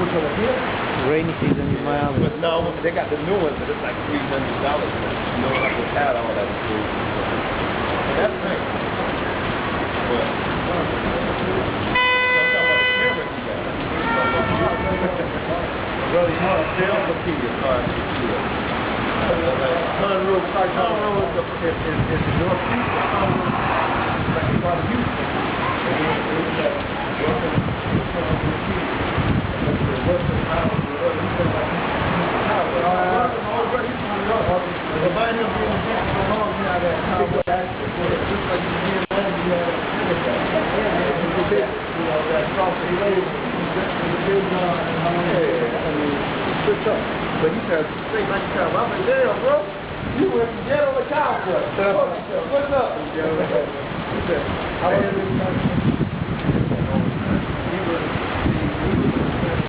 Which one up here? Rainy season in Miami. But no, they got the new ones, but it's like $300. You know, like without all that food. That's nice. But I'm talking about the camera you got. Brother, you want to sell for Kia, sorry. Conroe is the northeast of Conroe, like a part of Houston. And then it's like the western highway, but he said, straight like you I'm in jail, bro. You went to jail on the cowboy. What's up? He said, I